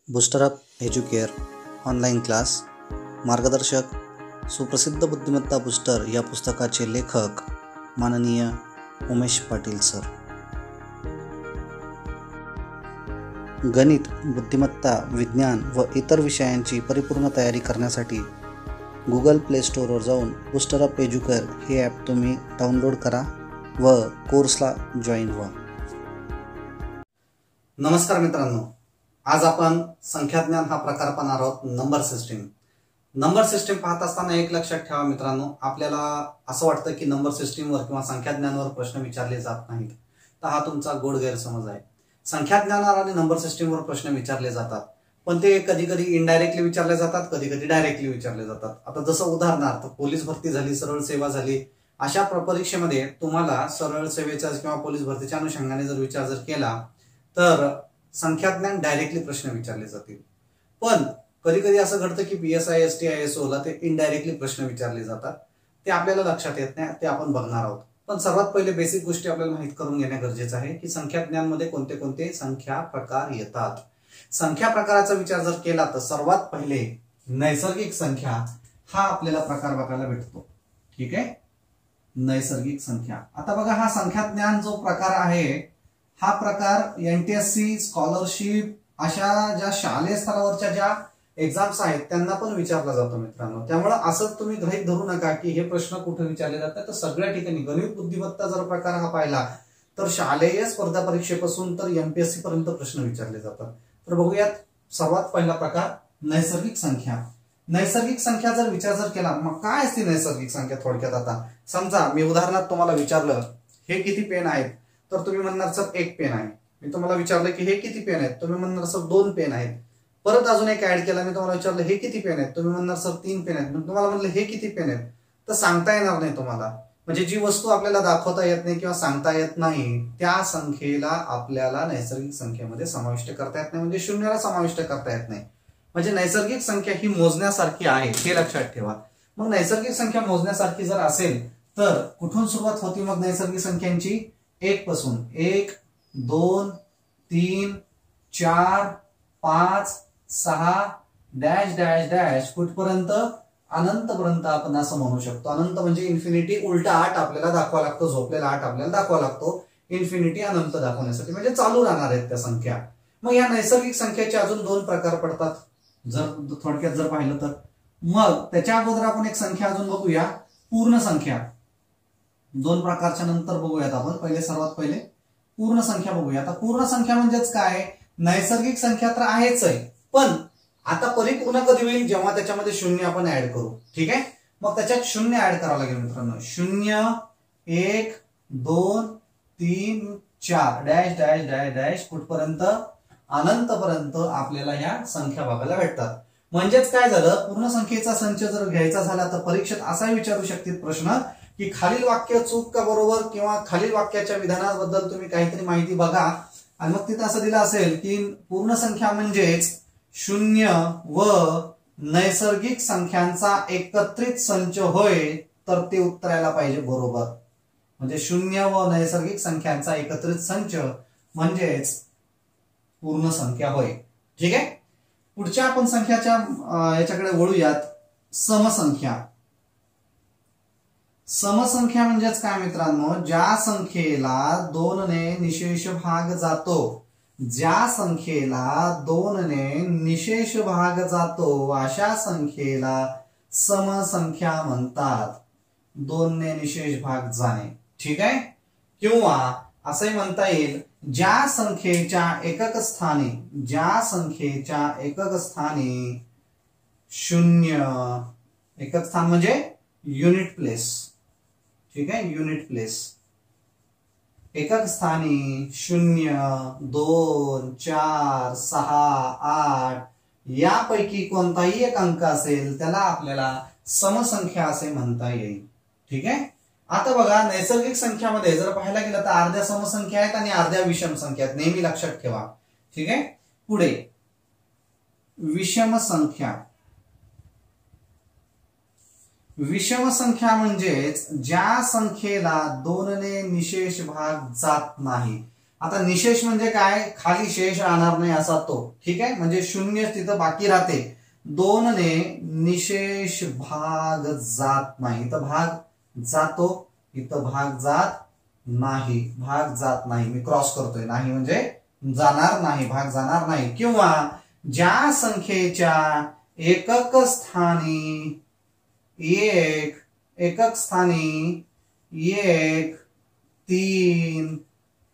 बूस्टरअप Educare online class मार्गदर्शक सुप्रसिद्ध बुद्धिमत्ता बूस्टर या पुस्तकाचे लेखक माननीय उमेश पाटील सर। गणित, बुद्धिमत्ता, विज्ञान व इतर विषयांची परिपूर्ण तयारी करण्यासाठी गुगल प्ले स्टोअरवर जाऊन बूस्टरअप एज्युकेअर हे ॲप तुम्ही डाउनलोड करा व कोर्सला जॉईन व्हा। नमस्कार मित्रांनो, आज आपण संख्याज्ञान हा प्रकार पाहणार आहोत। नंबर सिस्टीम पाहत असताना एक लक्षात ठेवा मित्रांनो, आपल्याला असं वाटतं की नंबर सिस्टीमवर किंवा संख्याज्ञानावर प्रश्न विचारले जात नाहीत, तर हा तुमचा गोड गैरसमज आहे। संख्याज्ञानावर आणि नंबर सिस्टीमवर प्रश्न विचारले जातात, पण ते कधी कधी इनडायरेक्टली विचारले जातात, कधी कधी डायरेक्टली विचारले जातात। आता जसं उदाहरणार्थ पोलीस भरती झाली, सरळ सेवा झाली, अशा परीक्षेमध्ये तुम्हाला सरळ सेवेच्या किंवा पोलीस भरतीच्या अनुषंगाने जर विचार जर केला तर संख्याज्ञान डायरेक्टली प्रश्न विचारले जातील। पण कधी कधी असं घडतं की PSI ST ISO ला ते इनडायरेक्टली प्रश्न विचारले जातात, ते आपल्याला लक्षात येत नाही, ते आपण बघणार आहोत। पण सर्वात पहिले बेसिक गोष्टी आपल्याला माहित करून घेणे गरजेचं आहे की संख्याज्ञानमध्ये कोणते कोणते संख्या प्रकार येतात। संख्या प्रकाराचा विचार जर केला तर सर्वात पहिले नैसर्गिक संख्या हा आपल्याला प्रकार बघायला भेटतो। ठीक आहे, नैसर्गिक संख्या। आता बघा, हा संख्याज्ञान जो प्रकार आहे, हा प्रकार NTSC स्कॉलरशिप अशा ज्या शालेय स्तरावरच्या ज्या एक्झाम्स आहेत त्यांना पण विचारला जातो मित्रांनो। त्यामुळे असं तुम्ही गृहीत धरू नका की हे प्रश्न कुठे विचारले जातात, तर सगळ्या ठिकाणी गणित बुद्धिमत्ता जर प्रकार हा पाहिला तर शालेय स्पर्धा परीक्षेपासून तर MPSC पर्यंत प्रश्न विचारले जातात। तर बघूयात, सर्वात पहिला प्रकार नैसर्गिक संख्या। नैसर्गिक संख्या जर विचार जर केला, मग काय असते नैसर्गिक संख्या थोडक्यात? आता समजा मी उदाहरणात तुम्हाला विचारलं हे किती पेन आहेत, तर तुम्ही म्हणणार सर एक पेन आहे। मी तुम्हाला विचारलं की हे किती पेन आहेत, तुम्ही म्हणणार सर दोन पेन आहेत। परत अजून एक ऍड केला, मी तुम्हाला विचारलं हे किती पेन आहेत, तुम्ही म्हणणार सर तीन पेन आहेत। तुम्हाला म्हणलं हे किती पेन आहेत, तर सांगता येणार नाही तुम्हाला। म्हणजे जी वस्तू आपल्याला दाखवता येत नाही किंवा सांगता येत नाही त्या संख्येला आपल्याला नैसर्गिक संख्येमध्ये समाविष्ट करता येत नाही, म्हणजे शून्याला समाविष्ट करता येत नाही। म्हणजे नैसर्गिक संख्या ही मोजण्यासारखी आहे, हे लक्षात ठेवा। मग नैसर्गिक संख्या मोजण्यासारखी जर असेल तर कुठून सुरुवात होती मग नैसर्गिक संख्यांची? 1 पासून 1 2 3 4 5 6 डॅश डॅश डॅश कुठपर्यंत? अनंतपर्यंत आपण असं म्हणू शकतो। अनंत म्हणजे इन्फिनिटी, उलटा 8 आपल्याला दाखवा लागतो, झोपलेला 8 आपल्याला दाखवा लागतो इन्फिनिटी अनंत दाखवण्यासाठी, म्हणजे चालू राहणार आहेत त्या संख्या। मग या नैसर्गिक संख्येचे अजून दोन प्रकार पडतात जर थोडक्यात जर पाहिलं तर। मग त्याच्या अगोदर आपण एक संख्या अजून बघूया, पूर्ण संख्या। दोन प्रकारच्या नंतर बघूयात आपण, पहिले सर्वात पहिले पूर्ण संख्या बघूया। आता पूर्ण संख्या म्हणजेच काय? नैसर्गिक संख्या तर आहेच आहे, पण आता परिपूर्ण कधी होईल? जेव्हा त्याच्यामध्ये शून्य आपण ऍड करू। ठीक आहे, मग त्याच्यात शून्य ऍड करावं लागेल मित्रांनो। 0 1 2 3 4 डॅश डॅश डॅश डॅश कुठपर्यंत? अनंतपर्यंत आपल्याला ह्या संख्या बघायला भेटतात। म्हणजेच काय झालं, पूर्ण संख्येचा संच जर घ्यायचा झाला तर परीक्षेत असा विचारू शकतील प्रश्न की खालील वाक्य चूक का बरोबर, किंवा खालील वाक्याच्या विधानाबद्दल तुम्ही काहीतरी माहिती बघा। आणि मग तिथं असं दिलं असेल की पूर्ण संख्या म्हणजेच शून्य व नैसर्गिक संख्यांचा एकत्रित संच होय, तर ते उत्तर यायला पाहिजे बरोबर। म्हणजे शून्य व नैसर्गिक संख्यांचा एकत्रित संच म्हणजेच पूर्ण संख्या होय। ठीक आहे, पुढच्या आपण संख्याच्या याच्याकडे वळूयात, समसंख्या। समसंख्या म्हणजेच काय मित्रांनो? ज्या संख्येला 2 ने निशेष भाग जातो, ज्या संख्येला 2 ने निशेष भाग जातो अशा संख्येला समसंख्या म्हणतात। 2 ने निशेष भाग जाणे। ठीक आहे, किंवा असंही म्हणता येईल, ज्या संख्येच्या एकक स्थानी, ज्या संख्येच्या एकक स्थानी शून्य, एकक स्थान म्हणजे युनिट प्लेस। ठीक आहे, युनिट प्लेस, एकक स्थानी 0 2 4 6 8 यापैकी कोणताही एक अंक असेल त्याला आपल्याला समसंख्या असे म्हणता येईल। ठीक आहे, आता बघा, नैसर्गिक संख्यामध्ये जर पाहायला गेलं तर अर्ध्या समसंख्या आहेत आणि अर्ध्या विषम संख्या आहेत, नेहमी लक्षात ठेवा। ठीक आहे, पुढे विषम संख्या। विषम संख्या म्हणजेच ज्या संख्येला 2 ने निशेष भाग जात नाही, आता निशेष म्हणजे काय, खाली शेष राहणार नाही असा तो, ठीक आहे, म्हणजे शून्य तिथं बाकी राहते. 2 ने निशेष भाग जात नाही, इथं भाग जातो, इथं भाग जात नाही, भाग जात नाही, मी क्रॉस करतोय, नाही म्हणजे जाणार नाही, भाग जाणार नाही. किंवा ज्या संख्येच्या एकक स्थानी 1 3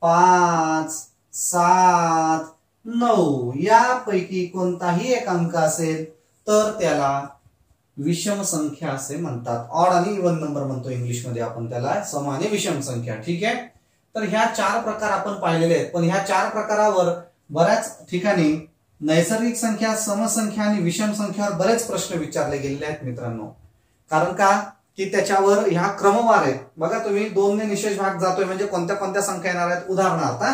5 7 9 यापैकी कोणताही एक अंक असेल तर त्याला विषम संख्या असे म्हणतात. ऑड आणि इव्हन नंबर म्हणतो इंग्लिश मध्ये आपण त्याला, सम आणि विषम संख्या, ठीक आहे. तर ह्या 4 प्रकार आपण पाहिलेले आहेत. पण ह्या 4 प्रकारावर बऱ्याच ठिकाणी नैसर्गिक संख्या, समसंख्या आणि विषम संख्यावर बरेच प्रश्न विचारले गेलेले आहेत मित्रांनो. कारण का की त्याच्यावर ह्या क्रमवार आहेत. बघा तुम्ही 2 ने निशेष भाग जातोय म्हणजे कोणत्या कोणत्या संख्या येणार आहेत. उदाहरणार्थ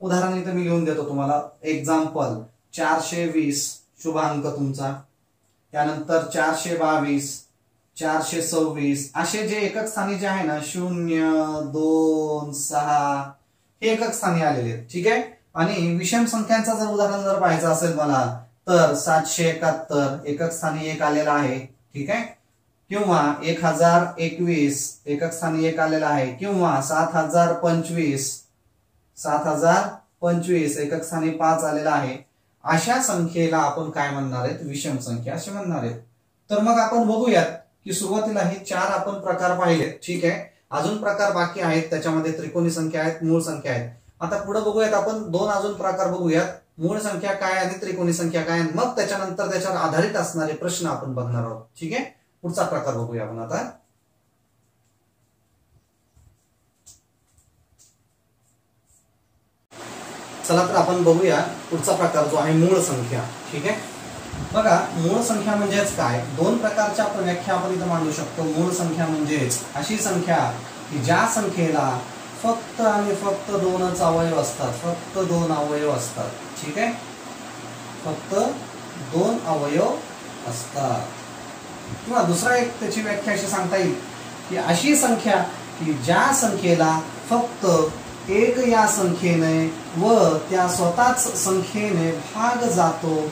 उदाहरण इथं मी लिहून देतो तुम्हाला. एक्झाम्पल 420 शुभ अंक तुमचा, त्यानंतर 422 426 असे जे एकक स्थानी जे आहे ना 0 2 6 हे एकक स्थानी आलेले आहेत, ठीक आहे. आणि विषम संख्यांचा जर उदाहरण जर पाहायचं असेल मला तर 771 एकक स्थानी 1 आलेला आहे, ठीक आहे. किंवा 1021 एकक स्थानी 1 आलेला आहे. किंवा 7025 एकक स्थानी 5 आलेला आहे. अशा संख्येला आपण काय म्हणणार आहेत, विषम संख्या असे म्हणणार आहेत. तर मग आपण बघूयात की सुरुवातीला हे 4 आपण प्रकार पाहिले, ठीक आहे. अजून प्रकार बाकी आहेत, त्याच्यामध्ये त्रिकोणी संख्या आहेत, मूळ संख्या आहेत. आता पुढे बघूयात आपण 2 अजून प्रकार बघूयात, मूळ संख्या काय आणि त्रिकोणी संख्या काय, मग त्याच्यानंतर त्याच्यावर आधारित असणारे प्रश्न आपण बघणार आहोत, ठीक आहे. पुढचा प्रकार बघूया आपण आता. चला तर आपण बघूया पुढचा प्रकार जो आहे मूळ संख्या, ठीक आहे. बघा मूळ संख्या म्हणजेच काय, 2 प्रकारच्या व्याख्या आपण इथं मांडू शकतो. मूळ संख्या म्हणजेच अशी संख्या की ज्या संख्येला फक्त आणि फक्त 2च अवयव असतात, फक्त 2 अवयव असतात, ठीक आहे. फक्त 2 अवयव असतात. किंवा दुसरा एक त्याची व्याख्या अशी सांगता येईल की अशी संख्या की ज्या संख्येला फक्त 1 या संख्येने व त्या स्वतःच संख्येने भाग जातो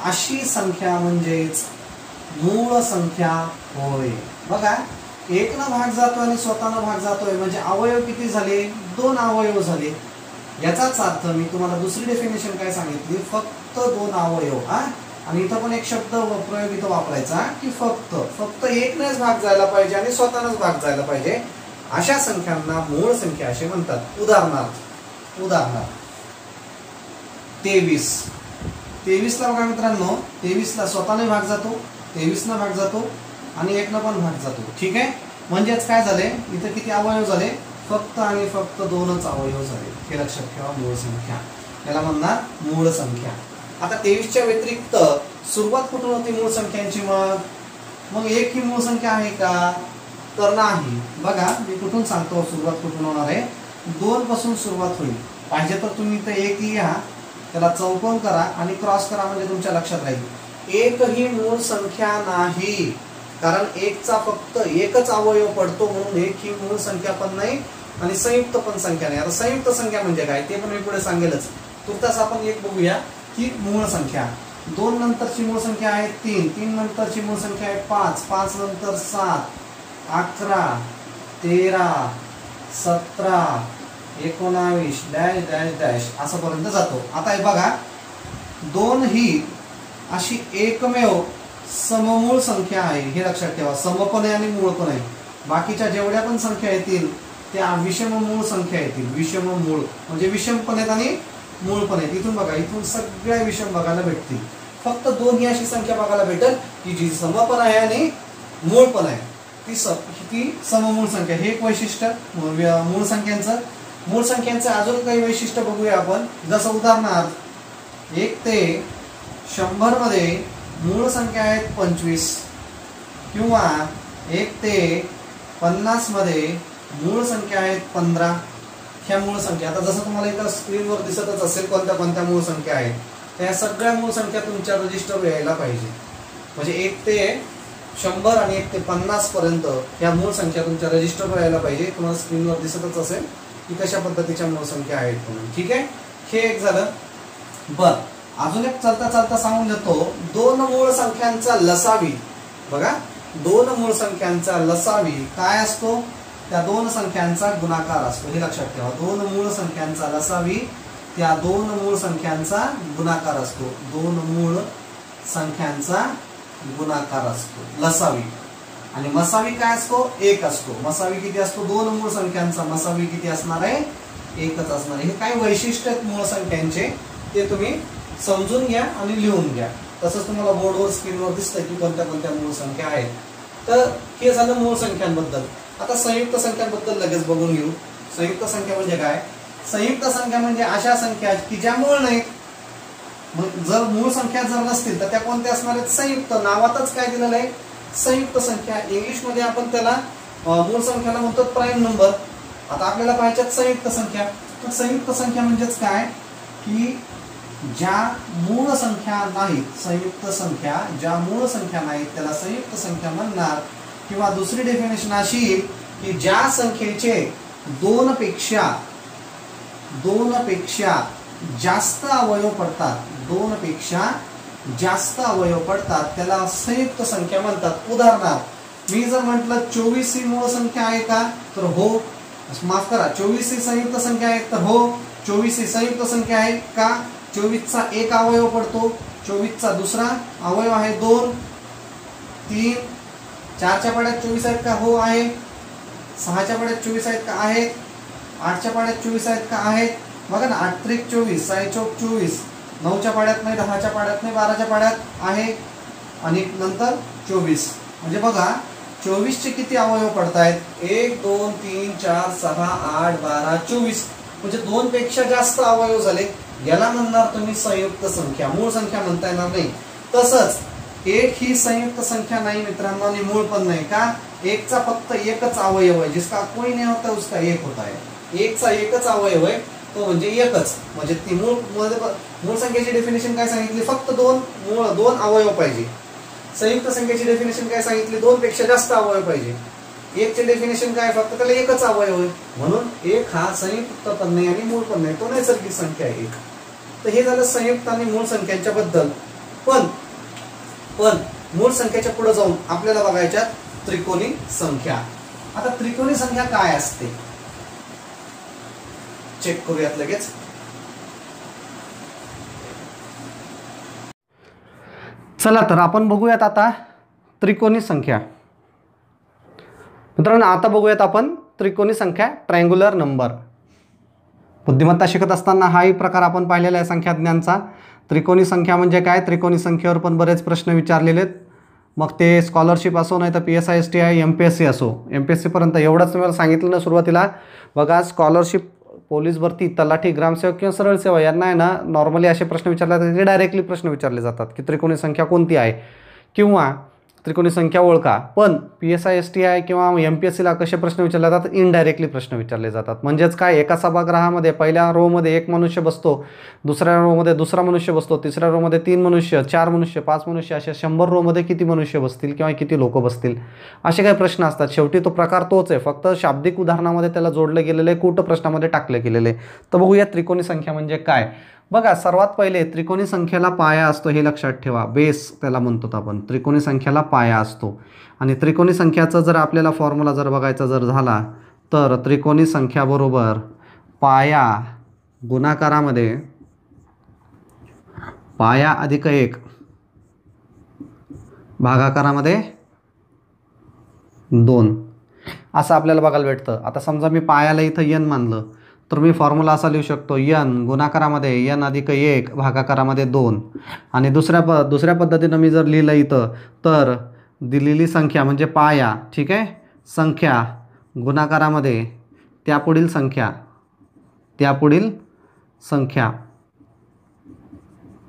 अशी संख्या म्हणजेच मूळ संख्या होय. बघा 1 न भाग जातो आणि स्वतःनं भाग जातोय म्हणजे अवयव किती झाले, 2 अवयव झाले. याचाच अर्थ मी तुम्हाला दुसरी डेफिनेशन काय सांगितली, फक्त 2 अवयव. आणि इथं पण एक शब्द प्रयोग इथं वापरायचा की फक्त 1 नेच भाग जायला पाहिजे आणि स्वतःनच भाग जायला पाहिजे, अशा संख्यांना मूळ संख्या असे म्हणतात. उदाहरणार्थ 23 ला बघा मित्रांनो, 23 ला स्वतःने भाग जातो, 23 न भाग जातो आणि 1 न पण भाग जातो, ठीक आहे. म्हणजेच काय झाले, इथं किती अवयव झाले, फक्त आणि फक्त 2च अवयव झाले. हे लक्षात ठेवा, मूळ संख्या याला म्हणणार मूळ संख्या. आता 23च्या व्यतिरिक्त सुरुवात कुठून होती मूळ संख्यांची, मग 1 ही मूळ संख्या आहे का, तर नाही. बघा मी कुठून सांगतो सुरुवात कुठून होणार आहे, 2 पासून सुरुवात होईल. पाहिजे तर तुम्ही इथं 1 लिहा, त्याला चौकोन करा आणि क्रॉस करा म्हणजे तुमच्या लक्षात राहील. 1 ही मूळ संख्या नाही, कारण 1चा फक्त 1च अवयव पडतो म्हणून 1 ही मूळ संख्या पण नाही आणि संयुक्त पण संख्या नाही. आता संयुक्त संख्या म्हणजे काय ते पण मी पुढे सांगेलच. तुर्तास आपण एक बघूया की मूळ संख्या 2 नंतरची मूळ संख्या आहे 3, 3 नंतरची मूळ संख्या आहे 5, 5 नंतर 7, 11, 13, 17, 19 डॅश डॅश डॅश असापर्यंत जातो. आता हे बघा 2 ही अशी एकमेव सममूळ संख्या आहे, हे लक्षात ठेवा. सम पण आहे आणि मूळ पण आहे. बाकीच्या जेवढ्या पण संख्या येतील त्या विषम मूळ संख्या येतील. विषम मूळ म्हणजे विषम पण आहेत आणि मूळ पण आहेत. इथून बघा, इथून सगळ्या विषम बघायला भेटतील. फक्त 2 ही अशी संख्या बघायला भेटेल की जी सम पण आहे आणि मूळ पण आहे, ती सममूळ संख्या. हे एक वैशिष्ट्य मूळ संख्यांचं. मूळ संख्यांचं अजून काही वैशिष्ट्य बघूया आपण. जसं उदाहरणार्थ 1 ते 100 मध्ये मूळ संख्या आहेत 25 किंवा 1 ते 50 मध्ये मूळ संख्या आहेत 15. ह्या मूळ संख्या आता जसं तुम्हाला इथं स्क्रीनवर दिसतच असेल कोणत्या कोणत्या मूळ संख्या आहेत, त्या सगळ्या मूळ संख्या तुमच्या रजिस्टरवर यायला पाहिजे. म्हणजे 1 ते 100 आणि 1 ते 50 पर्यंत ह्या मूळ संख्या तुमच्या रजिस्टरवर यायला पाहिजे. तुम्हाला स्क्रीनवर दिसतच असेल की कशा पद्धतीच्या मूळ संख्या आहेत म्हणून. ठीक आहे, हे एक झालं. बर, अजून एक चालता चालता सांगून देतो. दोन मूळ संख्यांचा लसावी, बघा दोन मूळ संख्यांचा लसावी काय असतो? त्या दोन संख्यांचा गुणाकार असतो. हे लक्षात ठेवा. दोन मूळ संख्यांचा लसावी त्या दोन मूळ संख्यांचा गुणाकार असतो. दोन मूळ संख्यांचा गुणाकार असतो लसावी. आणि मसावी काय असतो? एक असतो. मसावी किती असतो? दोन मूळ संख्यांचा मसावी किती असणार आहे? एकच असणार आहे. हे काही वैशिष्ट्य आहेत मूळ संख्यांचे, ते तुम्ही समजून घ्या आणि लिहून घ्या. तसंच तुम्हाला बोर्डवर स्क्रीनवर दिसतंय की कोणत्या कोणत्या मूळ संख्या आहेत. तर हे झालं मूळ संख्यांबद्दल. आता संयुक्त संख्यांबद्दल लगेच बघून घेऊ. संयुक्त संख्या म्हणजे काय? संयुक्त संख्या म्हणजे अशा संख्या की ज्या मूळ नाहीत. मग जर मूळ संख्या जर नसतील तर त्या कोणत्या असणार आहेत? संयुक्त. नावातच काय दिलेलं आहे? संयुक्त संख्या. इंग्लिशमध्ये आपण त्याला मूळ संख्याला म्हणतो प्राईम नंबर. आता आपल्याला पाहिजेत संयुक्त संख्या. तर संयुक्त संख्या म्हणजेच काय की ज्या मूळ संख्या नाहीत, संयुक्त संख्या ज्या मूळ संख्या नाहीत त्याला संयुक्त संख्या म्हणणार. किंवा दुसरी डेफिनेशन अशी की ज्या संख्येचे दोन पेक्षा जास्त अवयव पडतात, दोन पेक्षा जास्त अवयव पडतात त्याला संयुक्त संख्या म्हणतात. उदाहरणार्थ मी जर म्हटलं 24 ही मूळ संख्या आहे का? तर हो. माफ करा, 24 ही संयुक्त संख्या आहे तर हो. 24 ही संयुक्त संख्या आहे का? 24चा एक अवयव पडतो. 24चा दुसरा अवयव आहे 2, 3. 4च्या पाड्यात 24 आहेत का? हो आहे. 6च्या पाड्यात 24 आहेत का? आहेत. 8च्या पाड्यात 24 आहेत का? आहेत. बघा ना, 8 त्रिक 24, 6 चौक 24. 9च्या पाड्यात नाही, 10च्या पाड्यात नाही, 12च्या पाड्यात आहे. आणि नंतर 24. म्हणजे बघा 24चे किती अवयव पडतायत? 1 2 3 4 6 8 12 24. म्हणजे 2 पेक्षा जास्त अवयव झाले. याला म्हणणार तुम्ही संयुक्त संख्या. मूळ संख्या म्हणता येणार नाही. तसंच एक ही संयुक्त संख्या नाही मित्रांनो आणि मूळ पण नाही. का? एकचा फक्त एकच अवयव आहे. जिसका कोई नहीं होता उसका एक होता है. एकचा एकच अवयव आहे तो म्हणजे एकच. म्हणजे ती मूळ संख्येची डेफिनेशन काय सांगितली? फक्त दोन अवयव पाहिजे. संयुक्त संख्येची डेफिनेशन काय सांगितली? 2 पेक्षा जास्त अवयव पाहिजे. एकचे डेफिनेशन काय? फक्त त्याला एकच अवयव आहे. म्हणून एक हा संयुक्त पण नाही आणि मूळ पण नाही, तो नैसर्गिक संख्या आहे एक. तर हे झालं संयुक्त आणि मूळ संख्यांच्या बद्दल. पण मूळ संख्येच्या पुढे जाऊन आपल्याला बघायच्या त्रिकोणी संख्या. आता त्रिकोणी संख्या काय असते चेक करूयात लगेच. चला तर आपण बघूयात आता त्रिकोणी संख्या. मित्रांनो आता बघूयात आपण त्रिकोणी संख्या, ट्रायंग्युलर नंबर. बुद्धिमत्ता शिकत असताना हाही प्रकार आपण पाहिलेला आहे संख्याज्ञानचा. त्रिकोणी संख्या म्हणजे काय? त्रिकोणी संख्येवर पण बरेच प्रश्न विचारलेले आहेत. मग ते स्कॉलरशिप असो नाही तर PSI STI MPSC असो. MPSC पर्यंत एवढंच तुम्हाला सांगितलं ना सुरुवातीला. बघा स्कॉलरशिप, पोलीस भरती, तलाठी, ग्रामसेवक किंवा सरळ सेवा यांना आहे ना नॉर्मली असे प्रश्न विचारले जातात की डायरेक्टली प्रश्न विचारले जातात की त्रिकोणी संख्या कोणती आहे किंवा त्रिकोणी संख्या ओळखा. पण PSI STI किंवा MPSCला कसे प्रश्न विचारले जातात? इनडायरेक्टली प्रश्न विचारले जातात. म्हणजेच काय? एका सभागृहामध्ये पहिल्या रोमध्ये 1 मनुष्य बसतो, दुसऱ्या रोमध्ये दुसरा मनुष्य बसतो, तिसऱ्या रोमध्ये 3 मनुष्य, 4 मनुष्य, 5 मनुष्य, अशा 100 रोमध्ये किती मनुष्य बसतील किंवा किती लोक बसतील, असे काही प्रश्न असतात. शेवटी तो प्रकार तोच आहे, फक्त शाब्दिक उदाहरणामध्ये त्याला जोडलं गेलेलं आहे, कूट प्रश्नामध्ये टाकले गेलेले आहे. तर बघूया त्रिकोणी संख्या म्हणजे काय. बघा सर्वात पहिले त्रिकोणी संख्येला पाया असतो, हे लक्षात ठेवा. बेस त्याला म्हणतो आपण. त्रिकोणी संख्येला पाया असतो. आणि त्रिकोणी संख्याचा जर आपल्याला फॉर्म्युला जर बघायचा जर झाला तर त्रिकोणी संख्या बरोबर पाया गुणाकारामध्ये पाया अधिक 1 भागाकारामध्ये 2 असं आपल्याला बघायला भेटतं. आता समजा मी पायाला इथं n मानलं तर मी फॉर्म्युला असा लिहू शकतो n गुणाकारामध्ये n अधिक 1 भागाकारामध्ये 2. आणि दुसऱ्या पद्धतीनं मी जर लिहिलं इथं तर दिलेली संख्या म्हणजे पाया, ठीक आहे, संख्या गुणाकारामध्ये त्यापुढील संख्या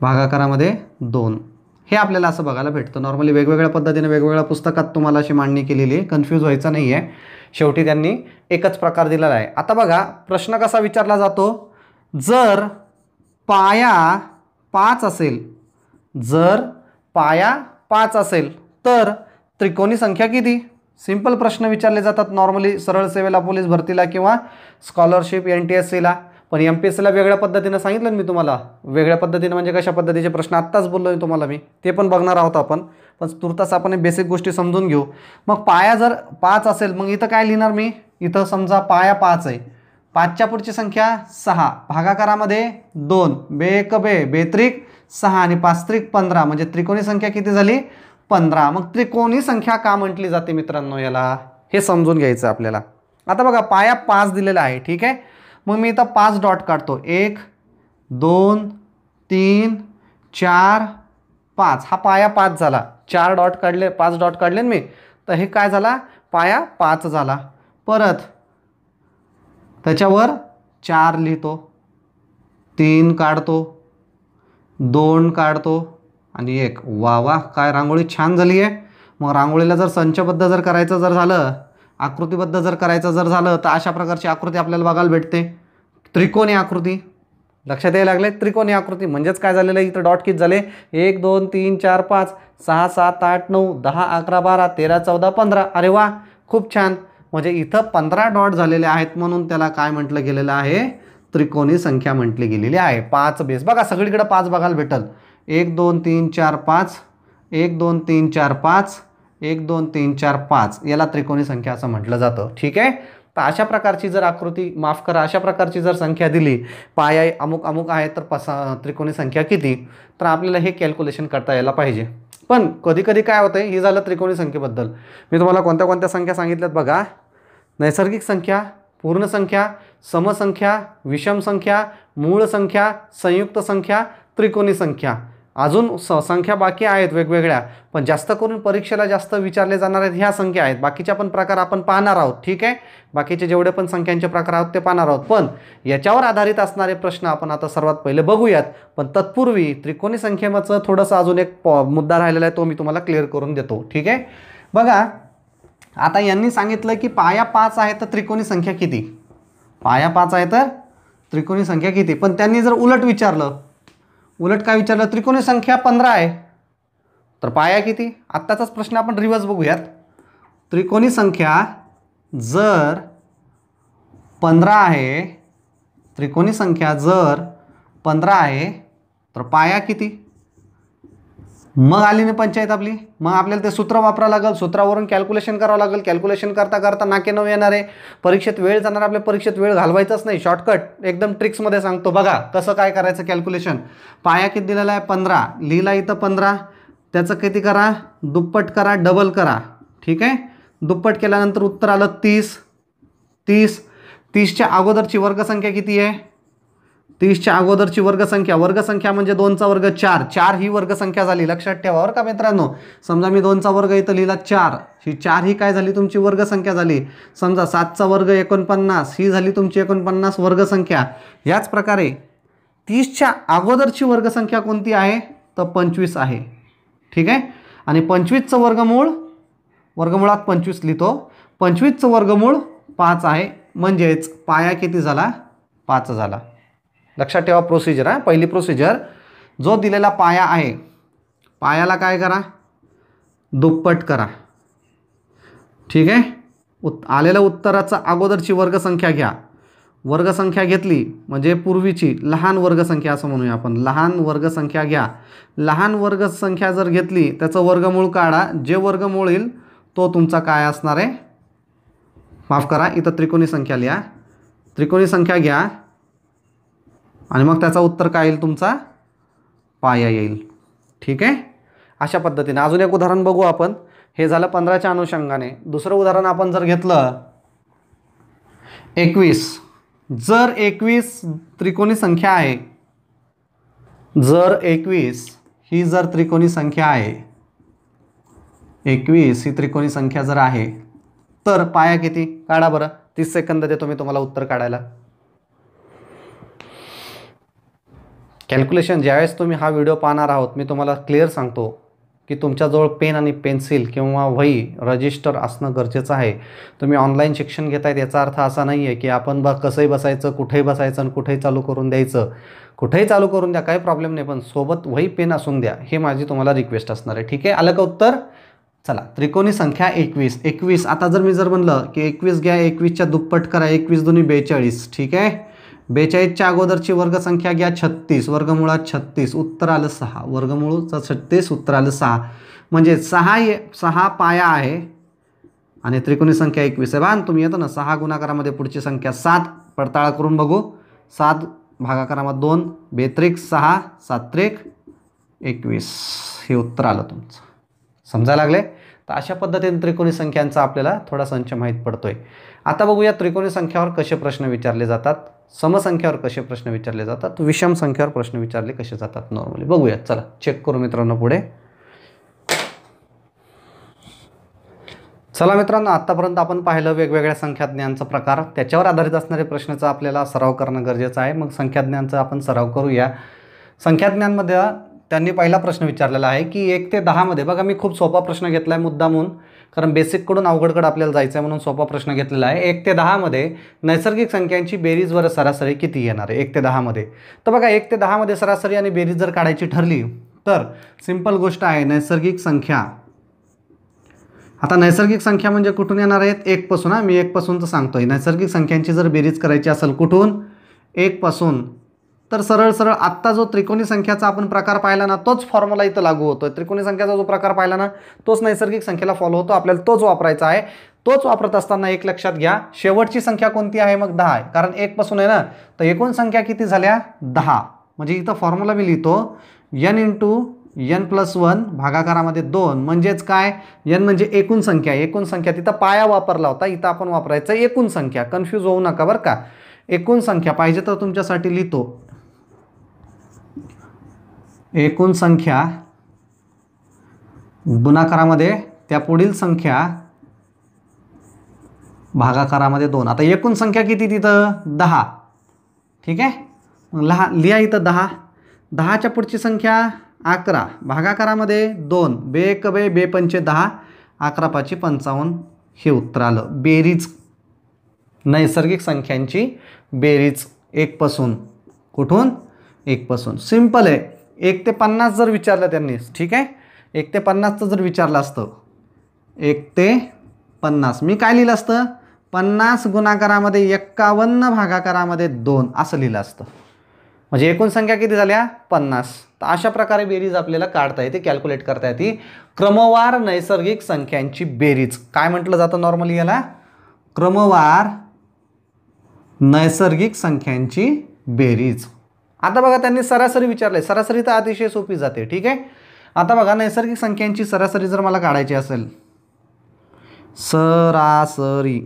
भागाकारामध्ये 2. हे आपल्याला असं बघायला भेटतं. नॉर्मली वेगवेगळ्या पद्धतीने वेगवेगळ्या पुस्तकात तुम्हाला अशी मांडणी केलेली आहे. कन्फ्यूज व्हायचं नाही आहे. शेवटी त्यांनी एकच प्रकार दिलेला आहे. आता बघा प्रश्न कसा विचारला जातो. जर पाया 5 असेल तर त्रिकोणी संख्या किती? सिंपल प्रश्न विचारले जातात नॉर्मली सरळ सेवेला, पोलीस भरतीला किंवा स्कॉलरशिप NTSCला. पण MPSCला वेगळ्या पद्धतीनं सांगितलं मी तुम्हाला. वेगळ्या पद्धतीनं म्हणजे कशा पद्धतीचे प्रश्न आत्ताच बोललो तुम्हाला मी, ते पण बघणार आहोत आपण. पण तुर्तास आपण बेसिक गोष्टी समजून घेऊ. मग पाया जर 5 असेल मग इथं काय लिहिणार मी? इथं समजा पाया 5 आहे, 5च्या पुढची संख्या 6, भागाकारामध्ये 2, बे बेत्रिक 6 आणि 5 त्रिक 15, म्हणजे त्रिकोणी संख्या किती झाली? 15. मग त्रिकोणी संख्या का म्हटली जाते मित्रांनो याला, हे समजून घ्यायचं आपल्याला. आता बघा पाया 5 दिलेला आहे, ठीक आहे. मग मी इथं 5 डॉट काढतो. 1 2 3 4 5, हा पाया 5 झाला. 4 डॉट काढले, 5 डॉट काढले मी, तर हे काय झाला? पाया 5 झाला. परत त्याच्यावर 4 लिहितो, 3 काढतो, 2 काढतो आणि 1. वा वा, काय रांगोळी छान झाली आहे. मग रांगोळीला जर संचबद्ध जर करायचं जर झालं, आकृतीबद्ध जर करायचं जर झालं, तर अशा प्रकारची आकृती आपल्याला बघायला भेटते. त्रिकोणी आकृती, लक्षात यायला लागले. त्रिकोणी आकृती म्हणजेच काय झालेलं आहे, इथं डॉट किती झाले? 1 2 3 4 5 6 7 8 9 10 11 12 13 14 15. अरे वा, खूप छान. म्हणजे इथं 15 डॉट झालेले आहेत, म्हणून त्याला काय म्हटलं गेलेलं आहे? त्रिकोणी संख्या म्हटली गेलेली आहे. 5 बेस बघा, सगळीकडे 5 बघायला भेटल. 1 2 3 4 5, 1 2 3 4 5, 1 2 3 4 5, याला त्रिकोणी संख्या असं म्हटलं जातं, ठीक आहे. तर अशा प्रकारची जर आकृती, माफ करा, अशा प्रकारची जर संख्या दिली, पाया अमुक अमुक आहे, तर त्रिकोणी संख्या किती, तर आपल्याला हे कॅल्क्युलेशन करता यायला पाहिजे. पण कधी कधी काय होतंय, हे झालं त्रिकोणी संख्येबद्दल. मी तुम्हाला कोणत्या कोणत्या संख्या सांगितल्यात बघा. नैसर्गिक संख्या, पूर्ण संख्या, समसंख्या, विषम संख्या, मूळ संख्या, संयुक्त संख्या, त्रिकोणी संख्या. अजून संख्या बाकी आहेत वेगवेगळ्या, पण जास्त करून परीक्षेला जास्त विचारले जाणार आहेत ह्या संख्या आहेत. बाकीच्या पण प्रकार आपण पाहणार आहोत, ठीक आहे. बाकीचे जेवढे पण संख्यांचे प्रकार आहेत ते पाहणार आहोत. पण याच्यावर आधारित असणारे प्रश्न आपण आता सर्वात पहिले बघूयात. पण तत्पूर्वी त्रिकोणी संख्येचं थोडंसं अजून एक मुद्दा राहिलेला आहे, तो मी तुम्हाला क्लिअर करून देतो, ठीक आहे. बघा, आता यांनी सांगितलं की पाया 5 आहे तर त्रिकोणी संख्या किती? पाया 5 आहे तर त्रिकोणी संख्या किती? पण त्यांनी जर उलट विचारलं, उलट काय विचारलं? त्रिकोणी संख्या 15 आहे तर पाया किती? आत्ताचाच प्रश्न आपण रिवर्स बघूयात. त्रिकोणी संख्या जर 15 आहे, त्रिकोणी संख्या जर 15 आहे तर पाया किती? मग आली ना पंचायत आपली. मग आपल्याला ते सूत्र वापरावं लागेल, सूत्रावरून कॅल्क्युलेशन करावं लागेल. कॅल्क्युलेशन करता करता नाके नऊ येणार आहे, परीक्षेत वेळ जाणार. आपल्या परीक्षेत वेळ घालवायचाच नाही, शॉर्टकट एकदम ट्रिक्समध्ये सांगतो. बघा कसं काय करायचं कॅल्क्युलेशन. पाया किती दिलेला आहे? 15 लिहिला इथं 15, त्याचं किती करा? दुप्पट करा, डबल करा, ठीक आहे. दुप्पट केल्यानंतर उत्तर आलं 30. 30च्या अगोदरची वर्गसंख्या किती आहे? 30च्या अगोदरची वर्गसंख्या, वर्गसंख्या म्हणजे 2चा वर्ग 4, 4 ही वर्गसंख्या झाली. लक्षात ठेवा बरं का मित्रांनो. समजा मी 2चा वर्ग इथं लिहिला 4, ही 4 ही काय झाली? तुमची वर्गसंख्या झाली. समजा 7चा वर्ग 49, ही झाली तुमची 49 वर्गसंख्या. याच प्रकारे 30च्या अगोदरची वर्गसंख्या कोणती आहे? तर 25 आहे, ठीक आहे. आणि 25चं वर्गमूळ, वर्गमुळात 25 लिहितो, 25चं वर्गमूळ 5 आहे. म्हणजेच पाया किती झाला? 5 झाला. लक्षात ठेवा प्रोसिजर. पहिली प्रोसिजर, जो दिलेला पाया आहे, पायाला काय करा? दुप्पट करा, ठीक आहे. आलेल्या उत्तराचा अगोदरची वर्गसंख्या घ्या. वर्गसंख्या घेतली म्हणजे पूर्वीची लहान वर्गसंख्या असं म्हणूया आपण. लहान वर्गसंख्या घ्या. लहान वर्गसंख्या जर घेतली त्याचं वर्गमूळ काढा. जे वर्गमूळ येईल तो तुमचा काय असणार आहे? माफ करा, इथं त्रिकोणी संख्या लिहा. त्रिकोणी संख्या घ्या आणि मग त्याचा उत्तर काय येईल? तुमचा पाया येईल, ठीक आहे. अशा पद्धतीने अजून एक उदाहरण बघू आपण. हे झालं 15च्या अनुषंगाने. दुसरं उदाहरण आपण जर घेतलं 21. जर 21 त्रिकोणी संख्या आहे, जर 21 ही जर त्रिकोणी संख्या आहे, 21 ही त्रिकोणी संख्या जर आहे तर पाया किती? काढा बरं. 30 सेकंद देतो मी तुम्हाला उत्तर काढायला. कॅल्क्युलेशन ज्यावेळेस तुम्ही हा व्हिडिओ पाहणार आहोत, मी तुम्हाला क्लिअर सांगतो की तुमच्याजवळ पेन आणि पेन्सिल किंवा वही, रजिस्टर असणं गरजेचं आहे. तुम्ही ऑनलाईन शिक्षण घेतायत याचा अर्थ असा नाही आहे की आपण कसंही बसायचं, कुठेही बसायचं आणि कुठेही चालू करून द्यायचं. कुठेही चालू करून द्या, काही प्रॉब्लेम नाही, पण सोबत वही पेन असून द्या, हे माझी तुम्हाला रिक्वेस्ट असणार आहे, ठीक आहे. आलं का उत्तर? चला त्रिकोणी संख्या 21 आता जर मी म्हणलं की 21 घ्या, 21च्या दुप्पट करा, 21 दुनी 42, ठीक आहे. 42च्या अगोदरची वर्गसंख्या घ्या 36, वर्गमुळात 36, उत्तर आलं 6, वर्गमूळचं 36, उत्तर आलं 6. म्हणजे 6 पाया आहे आणि त्रिकोणी संख्या 21 आहे. बाण तुम्ही येतो ना 6 गुणाकारामध्ये पुढची संख्या 7, पडताळा करून बघू. 7 भागाकारामध्ये 2, 2 6, 7 21, हे उत्तर आलं तुमचं. समजायला लागले. तर अशा पद्धतीने त्रिकोणी संख्यांचा आपल्याला थोडा संच माहीत पडतोय. आता बघूया त्रिकोणी संख्यावर कसे प्रश्न विचारले जातात, समसंख्यावर कसे प्रश्न विचारले जातात, विषम संख्यावर प्रश्न विचारले कसे जातात नॉर्मली. बघूया, चला चेक करू मित्रांनो पुढे. चला मित्रांनो, आतापर्यंत आपण पाहिलं वेगवेगळ्या संख्याज्ञांचा प्रकार, त्याच्यावर आधारित असणारे प्रश्नाचा आपल्याला सराव करणं गरजेचं आहे. मग संख्याज्ञांचा आपण सराव करूया. संख्याज्ञांमध्ये त्यांनी पहिला प्रश्न विचारलेला आहे की 1 ते 10 मध्ये, बघा मी खूप सोपा प्रश्न घेतला आहे मुद्दामून, कारण बेसिककडून अवघडकडे आपल्याला जायचं आहे म्हणून सोपा प्रश्न घेतलेला आहे. 1 ते 10 मध्ये नैसर्गिक संख्यांची बेरीज वर सरासरी किती येणार आहे 1 ते 10 मध्ये. तर बघा 1 ते 10 मध्ये सरासरी आणि बेरीज जर काढायची ठरली तर सिंपल गोष्ट आहे, नैसर्गिक संख्या. आता नैसर्गिक संख्या म्हणजे कुठून येणार आहेत, 1 पासून. मी 1 पासून तर सांगतोय. नैसर्गिक संख्यांची जर बेरीज करायची असेल कुठून, 1 पासून, तर सरळ सरळ आत्ता जो त्रिकोणी संख्याचा आपण प्रकार पाहिला ना तोच फॉर्म्युला इथं लागू होतोय. त्रिकोणी संख्याचा जो प्रकार पाहिला ना तोच नैसर्गिक संख्येला फॉलो होतो. आपल्याला तोच वापरायचा आहे. तोच वापरत असताना एक लक्षात घ्या, शेवटची संख्या कोणती आहे, मग 10 आहे. कारण 1 पासून आहे ना, तर एकूण संख्या किती झाल्या 10. म्हणजे इथं फॉर्म्युला मी लिहितो n × n+1 भागाकारामध्ये 2, म्हणजेच काय, n म्हणजे एकूण संख्या. एकूण संख्या तिथं पाया वापरला होता, इथं आपण वापरायचं एकूण संख्या. कन्फ्यूज होऊ नका बरं का. एकूण संख्या पाहिजे तर तुमच्यासाठी लिहितो, एकूण संख्या गुणाकारामध्ये त्या पुढील संख्या भागाकारामध्ये 2. आता एकूण संख्या किती तिथं 10, ठीक आहे. मग लिहा इथं 10. 10च्या पुढची संख्या 11, भागाकारामध्ये 2, 2 × 2 = 10, 11×5 = 55, हे उत्तर आलं. बेरीज, नैसर्गिक संख्यांची बेरीज 1 पासून, कुठून 1 पासून. सिंपल आहे. 1 ते 50 जर विचारलं त्यांनी, ठीक आहे, 1 ते 50चं जर विचारलं असतं, 1 ते 50 मी काय लिहिलं असतं, 50 गुणाकारामध्ये 51 भागाकारामध्ये 2 असं लिहिलं असतं. म्हणजे एकूण संख्या किती झाल्या 50. तर अशा प्रकारे बेरीज आपल्याला काढता येते, कॅल्क्युलेट करता येते. क्रमवार नैसर्गिक संख्यांची बेरीज काय म्हटलं जातं नॉर्मली याला, क्रमवार नैसर्गिक संख्यांची बेरीज. आता बघा त्यांनी सरासरी विचारले, सरासरी तर अतिशय सोपी जाते, ठीक आहे. आता बघा नैसर्गिक संख्यांची सरासरी जर मला काढायची असेल, सरासरी,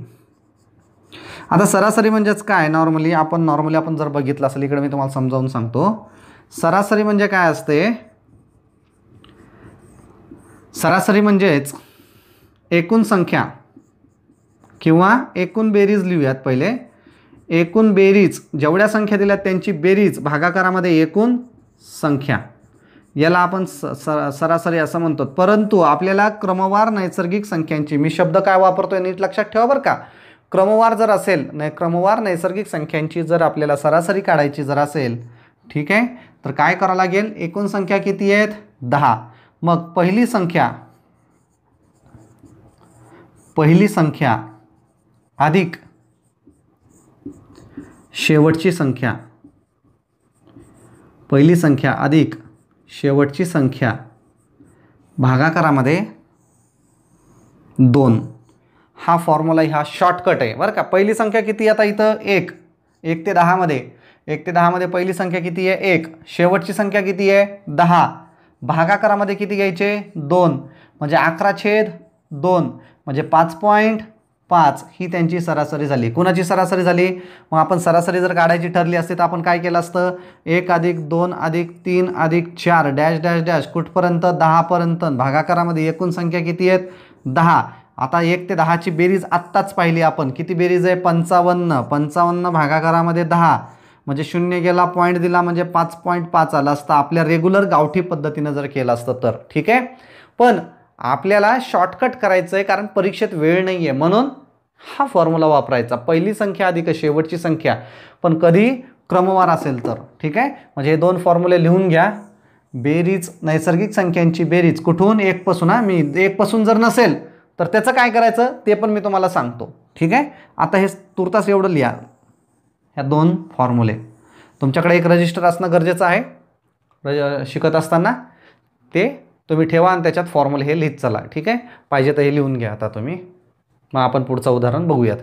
आता सरासरी म्हणजेच काय, नॉर्मली आपण जर बघितलं असेल, इकडे मी तुम्हाला समजावून सांगतो. सरासरी म्हणजे काय असते, सरासरी म्हणजेच एकूण संख्या किंवा एकूण बेरीज लिहूयात पहिले. एकूण बेरीज, जेवढ्या संख्या दिल्यात त्यांची बेरीज भागाकारामध्ये एकूण संख्या, याला आपण सरासरी असं म्हणतो. परंतु आपल्याला क्रमवार नैसर्गिक संख्यांची, मी शब्द काय वापरतोय नीट लक्षात ठेवा बरं का. क्रमवार जर असेल, क्रमवार नैसर्गिक संख्यांची जर आपल्याला सरासरी काढायची जर असेल, ठीक आहे, तर काय करावं लागेल, एकूण संख्या किती आहेत 10. मग पहिली संख्या अधिक शेवटची संख्या, पहिली संख्या अधिक शेवटची संख्या भागाकारामध्ये 2. हा फॉर्म्युला, हा शॉर्टकट आहे बरं का. पहिली संख्या किती आता इथं 1, 1 ते 10 मध्ये, 1 ते 10 मध्ये पहिली संख्या किती आहे 1, शेवटची संख्या किती आहे 10, भागाकारामध्ये किती घ्यायचे 2, म्हणजे 11/2 म्हणजे 5.5, ही त्यांची सरासरी झाली. कोणाची सरासरी झाली. मग आपण सरासरी जर काढायची ठरली असते तर आपण काय केलं असतं, 1 + 2 + 3 + 4 डॅश डॅश डॅश कुठपर्यंत 10 पर्यंत. भागाकारामध्ये एकूण संख्या किती आहेत 10. आता 1 ते 10ची बेरीज आत्ताच पाहिली आपण, किती बेरीज आहे 55. 55 भागाकारामध्ये 10 म्हणजे 0 गेला, पॉईंट दिला म्हणजे 5.5 आला असतं आपल्या रेग्युलर गावठी पद्धतीनं जर केलं असतं तर, ठीक आहे. पण आपल्याला शॉर्टकट करायचं आहे कारण परीक्षेत वेळ नाही आहे, म्हणून हा फॉर्म्युला वापरायचा, पहिली संख्या अधिक शेवटची संख्या, पण कधी क्रमवार असेल तर, ठीक आहे. म्हणजे हे 2 फॉर्म्युले लिहून घ्या. बेरीज नैसर्गिक संख्यांची बेरीज कुठून 1 पासून, मी 1 पासून जर नसेल तर त्याचं काय करायचं ते पण मी तुम्हाला सांगतो. ठीक आहे. आता हे तुर्तास एवढं लिहा, ह्या 2 फॉर्म्युले. तुमच्याकडे एक रजिस्टर असणं गरजेचं आहे शिकत असताना, ते तुम्ही ठेवा आणि त्याच्यात फॉर्म्युले हे लिहित चला. ठीक आहे. पाहिजे तर हे लिहून घ्या आता तुम्ही. मग आपण पुढचं उदाहरण बघूयात.